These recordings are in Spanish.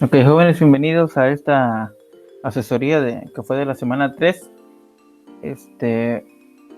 Ok, jóvenes, bienvenidos a esta asesoría que fue de la semana 3,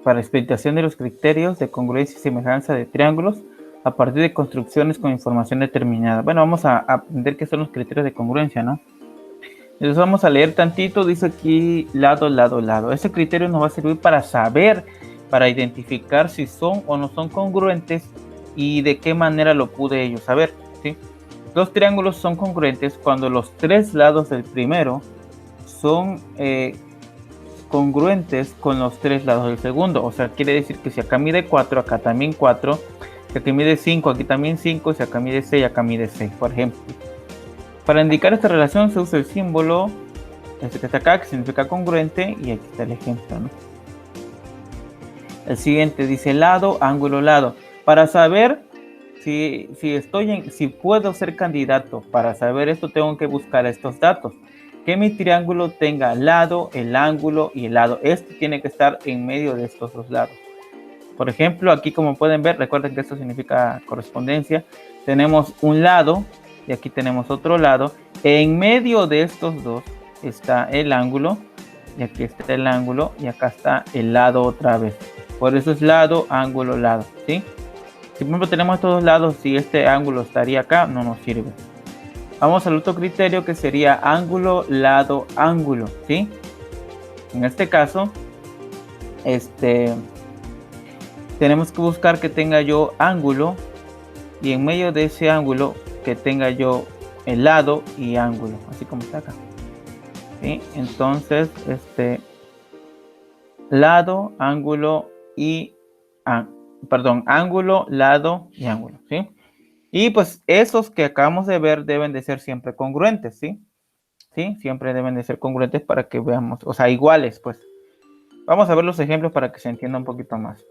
para explicación de los criterios de congruencia y semejanza de triángulos a partir de construcciones con información determinada. Bueno, vamos a aprender qué son los criterios de congruencia, ¿no? Entonces vamos a leer tantito, dice aquí lado, lado, lado. Ese criterio nos va a servir para saber, para identificar si son o no son congruentes y de qué manera lo pude yo saber, ¿sí? Los triángulos son congruentes cuando los tres lados del primero son congruentes con los tres lados del segundo. O sea, quiere decir que si acá mide 4, acá también 4. Si acá mide 5, aquí también 5. Si acá mide 6, acá mide 6, por ejemplo. Para indicar esta relación se usa el símbolo este que está acá, que significa congruente, y aquí está el ejemplo, ¿no? El siguiente dice lado, ángulo, lado. Para saber si puedo ser candidato, para saber esto tengo que buscar estos datos. Que mi triángulo tenga lado, el ángulo y el lado. Este tiene que estar en medio de estos dos lados. Por ejemplo, aquí como pueden ver, recuerden que esto significa correspondencia. Tenemos un lado y aquí tenemos otro lado. En medio de estos dos está el ángulo y aquí está el ángulo y acá está el lado otra vez. Por eso es lado, ángulo, lado, ¿sí? Si por ejemplo tenemos estos dos lados, si este ángulo estaría acá, no nos sirve. Vamos al otro criterio que sería ángulo, lado, ángulo, ¿sí? En este caso, tenemos que buscar que tenga yo ángulo y en medio de ese ángulo que tenga yo el lado y ángulo, así como está acá, ¿sí? Entonces, lado, ángulo y ángulo, lado y ángulo, ¿sí? Y pues esos que acabamos de ver deben de ser siempre congruentes, ¿sí? ¿Sí? Siempre deben de ser congruentes para que veamos, o sea, iguales, pues. Vamos a ver los ejemplos para que se entienda un poquito más.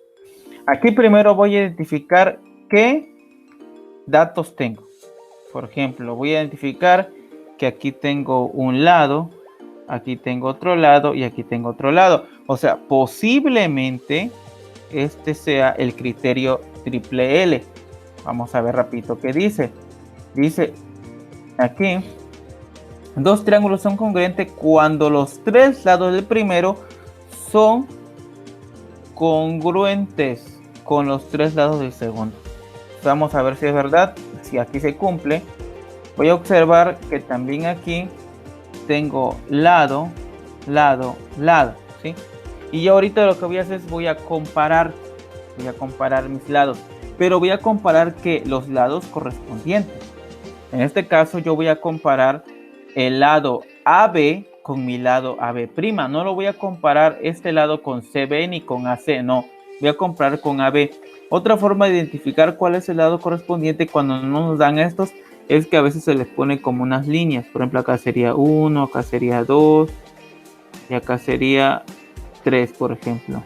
Aquí primero voy a identificar qué datos tengo. Por ejemplo, voy a identificar que aquí tengo un lado, aquí tengo otro lado y aquí tengo otro lado. O sea, posiblemente este sea el criterio triple L. Vamos a ver rapidito qué dice. Dice aquí, dos triángulos son congruentes cuando los tres lados del primero son congruentes con los tres lados del segundo. Vamos a ver si es verdad, si aquí se cumple. Voy a observar que también aquí tengo lado, lado, lado, ¿sí? Y yo ahorita lo que voy a hacer es voy a comparar mis lados, pero voy a comparar que los lados correspondientes. En este caso yo voy a comparar el lado AB con mi lado AB'. No lo voy a comparar este lado con CB ni con AC, no. Voy a comparar con AB. Otra forma de identificar cuál es el lado correspondiente cuando no nos dan estos es que a veces se les pone como unas líneas. Por ejemplo, acá sería 1, acá sería 2 y acá sería 3, por ejemplo.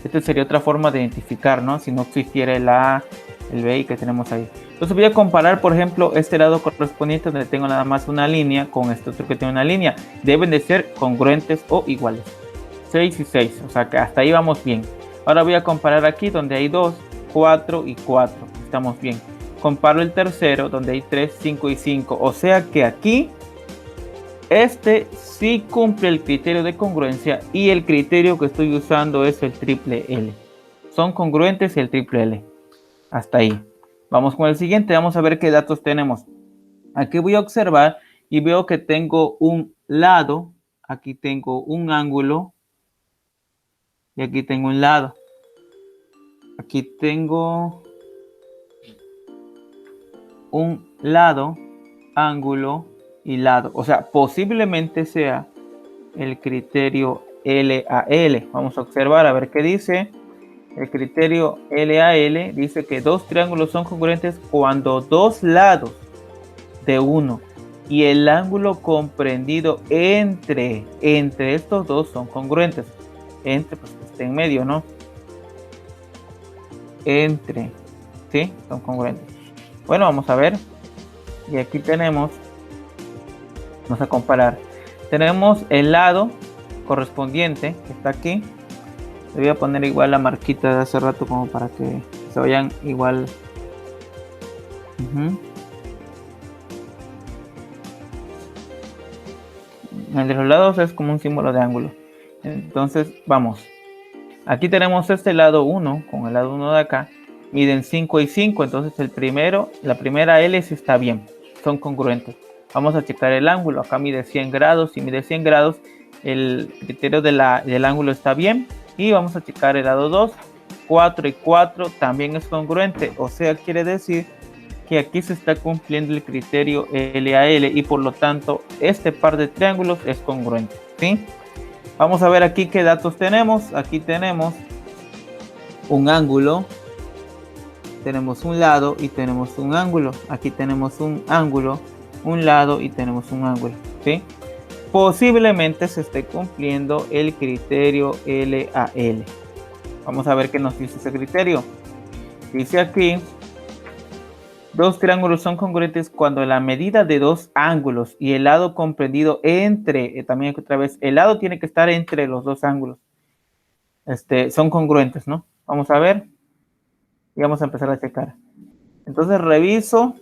Esta sería otra forma de identificar, ¿no? Si no existiera el A, el B y que tenemos ahí. Entonces voy a comparar, por ejemplo, este lado correspondiente donde tengo nada más una línea con este otro que tiene una línea. Deben de ser congruentes o iguales. 6 y 6, o sea que hasta ahí vamos bien. Ahora voy a comparar aquí donde hay 2, 4 y 4. Estamos bien. Comparo el tercero donde hay 3, 5 y 5. O sea que aquí sí cumple el criterio de congruencia y el criterio que estoy usando es el triple L. Son congruentes el triple L. Hasta ahí. Vamos con el siguiente. Vamos a ver qué datos tenemos. Aquí voy a observar y veo que tengo un lado. Aquí tengo un ángulo. Y aquí tengo un lado. Aquí tengo un lado, ángulo y lado. O sea, posiblemente sea el criterio LAL. Vamos a observar a ver qué dice. El criterio LAL dice que dos triángulos son congruentes cuando dos lados de uno y el ángulo comprendido entre estos dos son congruentes. Entre, pues está en medio, ¿no? Entre, ¿sí? Son congruentes. Bueno, vamos a ver. Y aquí tenemos, vamos a comparar. Tenemos el lado correspondiente que está aquí. Le voy a poner igual la marquita de hace rato como para que se vayan igual. El de los lados es como un símbolo de ángulo. Entonces, vamos. Aquí tenemos este lado 1 con el lado 1 de acá. Miden 5 y 5. Entonces, la primera L sí está bien. Son congruentes. Vamos a checar el ángulo. Acá mide 100 grados. Si mide 100 grados, el criterio del ángulo está bien. Y vamos a checar el lado 2. 4 y 4 también es congruente. O sea, quiere decir que aquí se está cumpliendo el criterio L a L. Y por lo tanto, este par de triángulos es congruente. ¿Sí? Vamos a ver aquí qué datos tenemos. Aquí tenemos un ángulo. Tenemos un lado y tenemos un ángulo. Aquí tenemos un ángulo, un lado y tenemos un ángulo. ¿Sí? Posiblemente se esté cumpliendo el criterio L a L. Vamos a ver qué nos dice ese criterio. Dice aquí, dos triángulos son congruentes cuando la medida de dos ángulos y el lado comprendido entre, también otra vez, el lado tiene que estar entre los dos ángulos. Son congruentes, ¿no? Vamos a ver. Y vamos a empezar a checar. Entonces reviso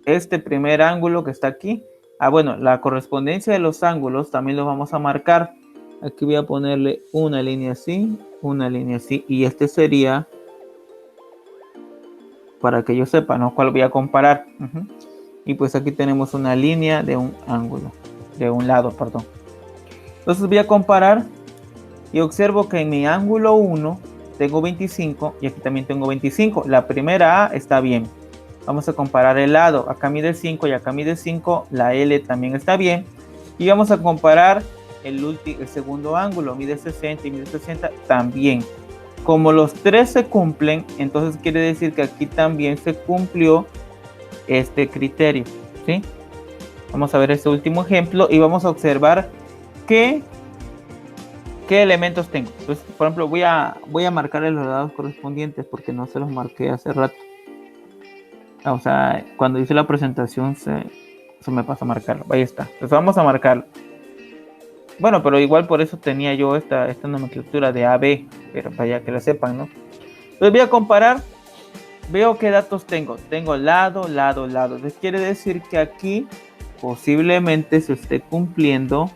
este primer ángulo que está aquí. Bueno, la correspondencia de los ángulos también lo vamos a marcar. Aquí voy a ponerle una línea así, y este sería, para que yo sepa, ¿no? ¿Cuál voy a comparar? Y pues aquí tenemos una línea de un ángulo, de un lado, perdón. Entonces voy a comparar y observo que en mi ángulo 1 tengo 25 y aquí también tengo 25. La primera A está bien. Vamos a comparar el lado. Acá mide 5 y acá mide 5. La L también está bien. Y vamos a comparar el segundo ángulo. Mide 60 y mide 60 también. Como los tres se cumplen, entonces quiere decir que aquí también se cumplió este criterio. ¿Sí? Vamos a ver este último ejemplo y vamos a observar qué elementos tengo. Entonces, por ejemplo, voy a marcarle los lados correspondientes porque no se los marqué hace rato. O sea, cuando hice la presentación se me pasó a marcarlo. Ahí está. Entonces vamos a marcarlo. Bueno, pero igual por eso tenía yo esta nomenclatura de AB, pero para que lo sepan, ¿no? Entonces voy a comparar. Veo qué datos tengo. Tengo lado, lado, lado. Entonces quiere decir que aquí posiblemente se esté cumpliendo.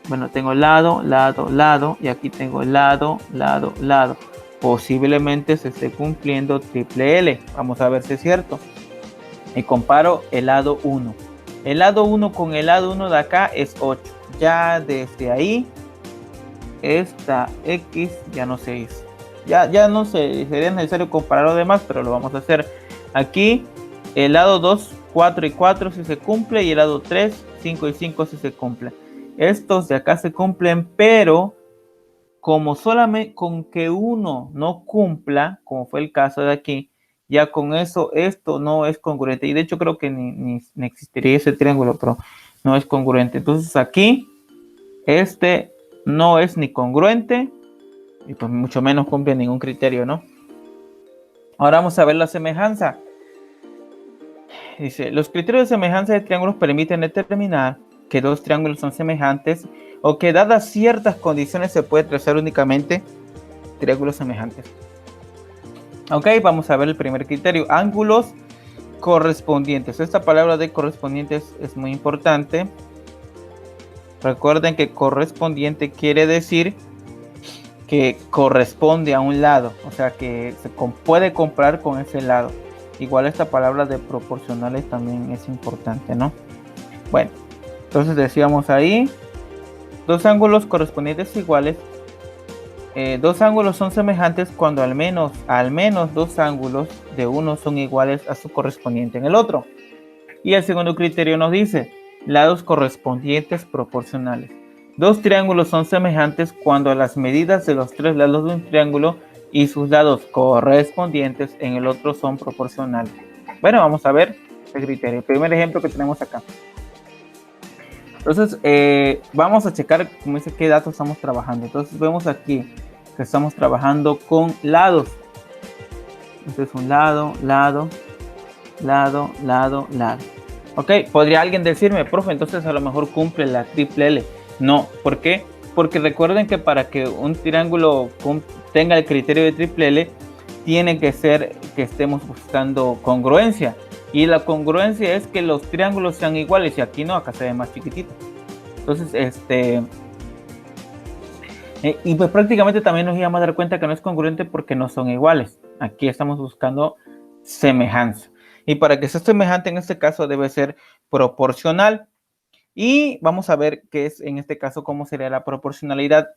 Bueno, tengo lado, lado, lado. Y aquí tengo lado, lado, lado. Posiblemente se esté cumpliendo triple L. Vamos a ver si es cierto. Y comparo el lado 1. El lado 1 con el lado 1 de acá es 8. Ya desde ahí, esta X ya no se hizo. Ya no sé, sería necesario comparar lo demás, pero lo vamos a hacer. Aquí, el lado 2, 4 y 4 si se cumple. Y el lado 3, 5 y 5 si se cumple. Estos de acá se cumplen, pero como solamente con que uno no cumpla, como fue el caso de aquí, ya con eso esto no es congruente. Y de hecho creo que ni existiría ese triángulo, pero no es congruente. Entonces aquí este no es ni congruente y pues mucho menos cumple ningún criterio, ¿no? Ahora vamos a ver la semejanza. Dice, los criterios de semejanza de triángulos permiten determinar que dos triángulos son semejantes o que dadas ciertas condiciones se puede trazar únicamente triángulos semejantes. Ok, vamos a ver el primer criterio, ángulos correspondientes. Esta palabra de correspondientes es muy importante. Recuerden que correspondiente quiere decir que corresponde a un lado, o sea que se puede comparar con ese lado. Igual esta palabra de proporcionales también es importante, ¿no? Bueno, entonces decíamos ahí, dos ángulos correspondientes iguales. Dos ángulos son semejantes cuando al menos dos ángulos de uno son iguales a su correspondiente en el otro. Y el segundo criterio nos dice, lados correspondientes proporcionales. Dos triángulos son semejantes cuando las medidas de los tres lados de un triángulo y sus lados correspondientes en el otro son proporcionales. Bueno, vamos a ver el criterio. El primer ejemplo que tenemos acá. Entonces, vamos a checar, como dice, qué datos estamos trabajando. Entonces, vemos aquí que estamos trabajando con lados. Este es un lado, lado, lado, lado, lado. Ok, podría alguien decirme, profe, entonces a lo mejor cumple la triple L. No, ¿por qué? Porque recuerden que para que un triángulo tenga el criterio de triple L, tiene que ser que estemos buscando congruencia. Y la congruencia es que los triángulos sean iguales. Y aquí no, acá se ve más chiquitito. Entonces, y pues prácticamente también nos íbamos a dar cuenta que no es congruente porque no son iguales. Aquí estamos buscando semejanza. Y para que sea semejante en este caso debe ser proporcional. Y vamos a ver qué es en este caso, cómo sería la proporcionalidad.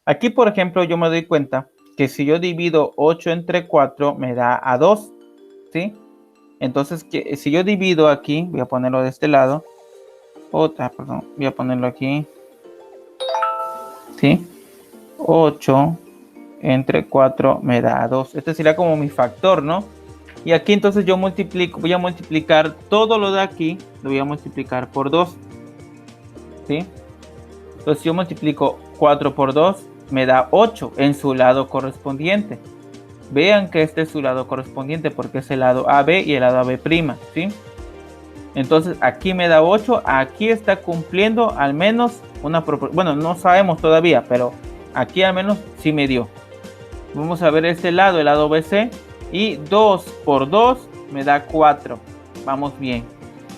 Aquí, por ejemplo, yo me doy cuenta que si yo divido 8 entre 4 me da a 2, ¿sí? Entonces, si yo divido aquí, voy a ponerlo de este lado, perdón, voy a ponerlo aquí, ¿sí? 8 entre 4 me da 2. Este sería como mi factor, ¿no? Y aquí entonces yo voy a multiplicar todo lo de aquí, lo voy a multiplicar por 2, ¿sí? Entonces yo multiplico 4 por 2, me da 8 en su lado correspondiente. Vean que este es su lado correspondiente porque es el lado AB y el lado AB', ¿sí? Entonces aquí me da 8, aquí está cumpliendo al menos una proporción. Bueno, no sabemos todavía, pero aquí al menos sí me dio. Vamos a ver este lado, el lado BC, y 2 por 2 me da 4. Vamos bien.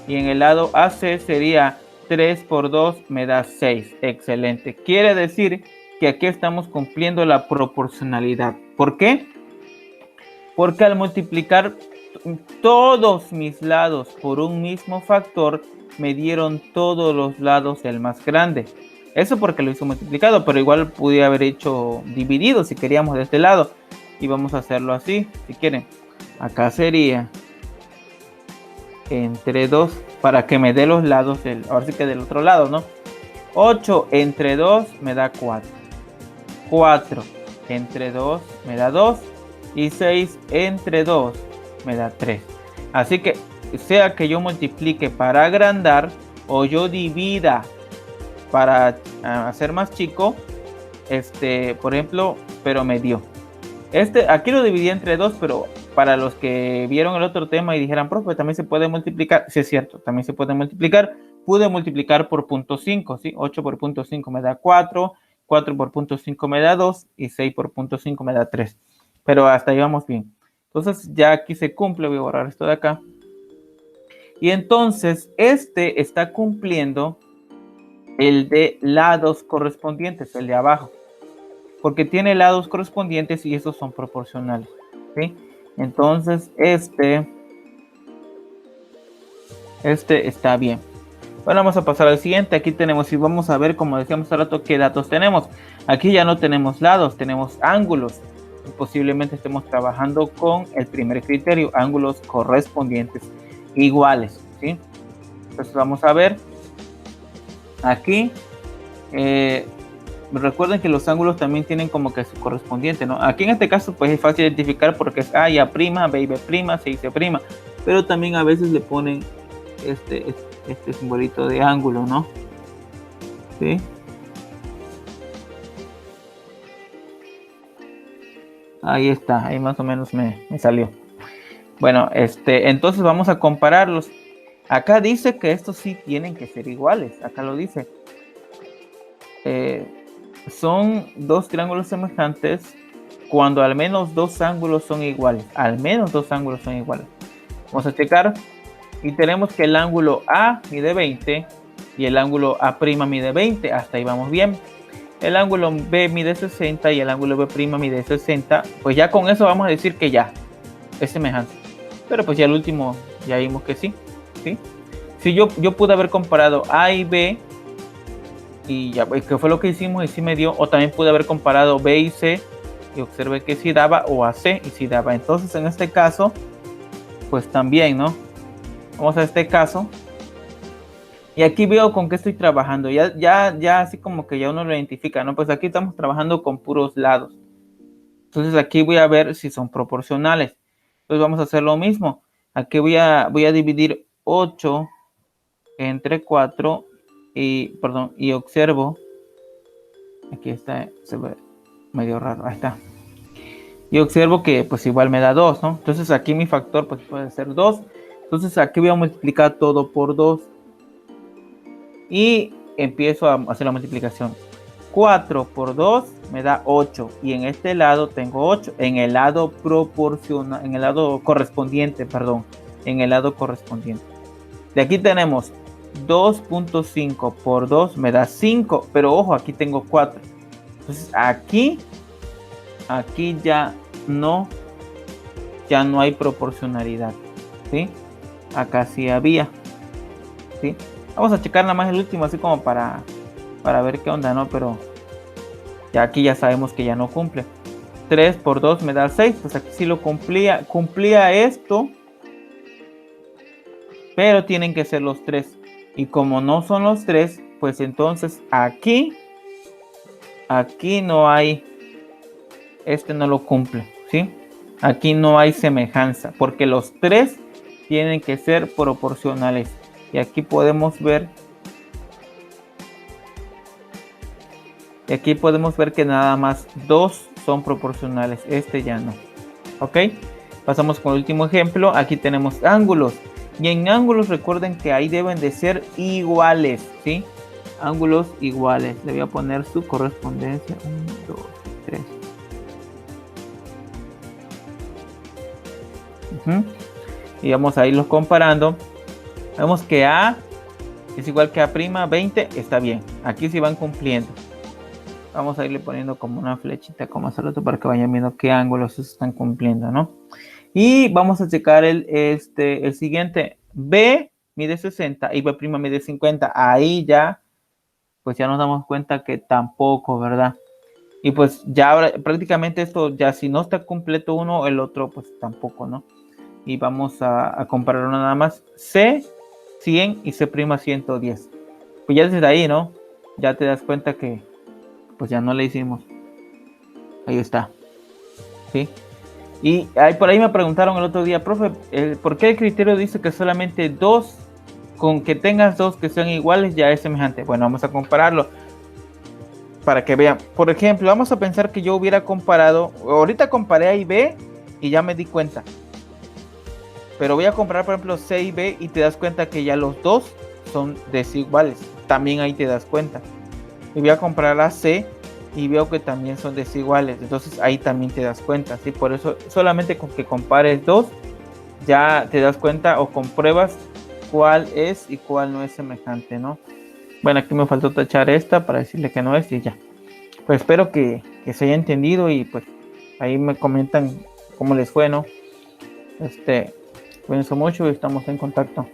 Y en el lado AC sería 3 por 2 me da 6. Excelente. Quiere decir que aquí estamos cumpliendo la proporcionalidad. ¿Por qué? Porque al multiplicar todos mis lados por un mismo factor, me dieron todos los lados del más grande. Eso porque lo hizo multiplicado, pero igual pude haber hecho dividido si queríamos de este lado. Y vamos a hacerlo así, si quieren. Acá sería entre 2 para que me dé los lados ahora sí que del otro lado, ¿no? 8 entre 2 me da 4. 4 entre 2 me da 2. Y 6 entre 2 me da 3. Así que sea que yo multiplique para agrandar o yo divida para hacer más chico, por ejemplo, pero me dio. Aquí lo dividí entre 2, pero para los que vieron el otro tema y dijeran, profe, también se puede multiplicar. Sí, es cierto, también se puede multiplicar. Pude multiplicar por punto 5, ¿sí? 8 por punto 5 me da 4, 4 por punto 5 me da 2 y 6 por punto 5 me da 3. Pero hasta ahí vamos bien. Entonces ya aquí se cumple, voy a borrar esto de acá. Y entonces está cumpliendo el de lados correspondientes, el de abajo. Porque tiene lados correspondientes y esos son proporcionales, ¿sí? Entonces este está bien. Bueno, vamos a pasar al siguiente. Aquí tenemos, y vamos a ver, como decíamos hace rato, qué datos tenemos. Aquí ya no tenemos lados, tenemos ángulos. Posiblemente estemos trabajando con el primer criterio, ángulos correspondientes iguales, ¿sí? Entonces vamos a ver aquí. Recuerden que los ángulos también tienen como que su correspondiente, ¿no? Aquí en este caso pues es fácil identificar porque es A y A', B y B', C y C', pero también a veces le ponen este simbolito de ángulo, ¿no? ¿Sí? Ahí está, ahí más o menos me salió. Bueno, entonces vamos a compararlos. Acá dice que estos sí tienen que ser iguales. Acá lo dice. Son dos triángulos semejantes cuando al menos dos ángulos son iguales. Al menos dos ángulos son iguales. Vamos a checar. Y tenemos que el ángulo A mide 20 y el ángulo A' mide 20. Hasta ahí vamos bien. El ángulo B mide 60 y el ángulo B' mide 60. Pues ya con eso vamos a decir que ya es semejante. Pero pues ya el último ya vimos que sí. ¿Sí? Si yo pude haber comparado A y B y ya, que fue lo que hicimos y sí me dio, o también pude haber comparado B y C y observé que sí daba, o a C y sí daba. Entonces en este caso pues también, ¿no? Vamos a este caso y aquí veo con qué estoy trabajando. Ya así como que ya uno lo identifica, ¿no? Pues aquí estamos trabajando con puros lados. Entonces aquí voy a ver si son proporcionales. Entonces vamos a hacer lo mismo. Aquí voy a dividir 8 entre 4 y observo. Aquí está, se ve medio raro. Ahí está. Y observo que pues igual me da 2, ¿no? Entonces aquí mi factor pues puede ser 2. Entonces aquí voy a multiplicar todo por 2. Y empiezo a hacer la multiplicación. 4 por 2 me da 8. Y en este lado tengo 8. En el lado proporcional, en el lado correspondiente, perdón. En el lado correspondiente. De aquí tenemos 2.5 por 2 me da 5, pero ojo, aquí tengo 4. Entonces aquí ya no hay proporcionalidad, ¿sí? Acá sí había, ¿sí? Vamos a checar nada más el último, así como para ver qué onda, ¿no? Pero ya aquí ya sabemos que ya no cumple. 3 por 2 me da 6, pues aquí sí lo cumplía esto, pero tienen que ser los 3. Y como no son los 3, pues entonces aquí no hay, este no lo cumple, ¿sí? Aquí no hay semejanza, porque los 3 tienen que ser proporcionales. Y aquí podemos ver que nada más 2 son proporcionales, este ya no. ¿Ok? Pasamos con el último ejemplo. Aquí tenemos ángulos. Y en ángulos recuerden que ahí deben de ser iguales, ¿sí? Ángulos iguales. Le voy a poner su correspondencia. 1, 2, 3. Y vamos a irlos comparando. Vemos que A es igual que A', 20, está bien. Aquí sí van cumpliendo. Vamos a irle poniendo como una flechita como hace rato para que vayan viendo qué ángulos se están cumpliendo, ¿no? Y vamos a checar el siguiente. B mide 60 y B' mide 50. Ahí ya, pues ya nos damos cuenta que tampoco, ¿verdad? Y pues ya ahora, prácticamente esto, ya si no está completo uno, el otro pues tampoco, ¿no? Y vamos a compararlo nada más. C 100 y C' 110. Pues ya desde ahí, ¿no? Ya te das cuenta que pues ya no le hicimos. Ahí está. ¿Sí? Y por ahí me preguntaron el otro día, profe, ¿por qué el criterio dice que solamente 2, con que tengas 2 que sean iguales ya es semejante? Bueno, vamos a compararlo para que vean. Por ejemplo, vamos a pensar que yo hubiera comparado, ahorita comparé A y B y ya me di cuenta. Pero voy a comparar, por ejemplo, C y B y te das cuenta que ya los dos son desiguales. También ahí te das cuenta. Y voy a comparar a C y veo que también son desiguales, entonces ahí también te das cuenta, ¿sí? Por eso solamente con que compares dos ya te das cuenta o compruebas cuál es y cuál no es semejante, ¿no? Bueno, aquí me faltó tachar esta para decirle que no es y ya. Pues espero que se haya entendido y pues ahí me comentan cómo les fue, ¿no? Cuídense mucho y estamos en contacto.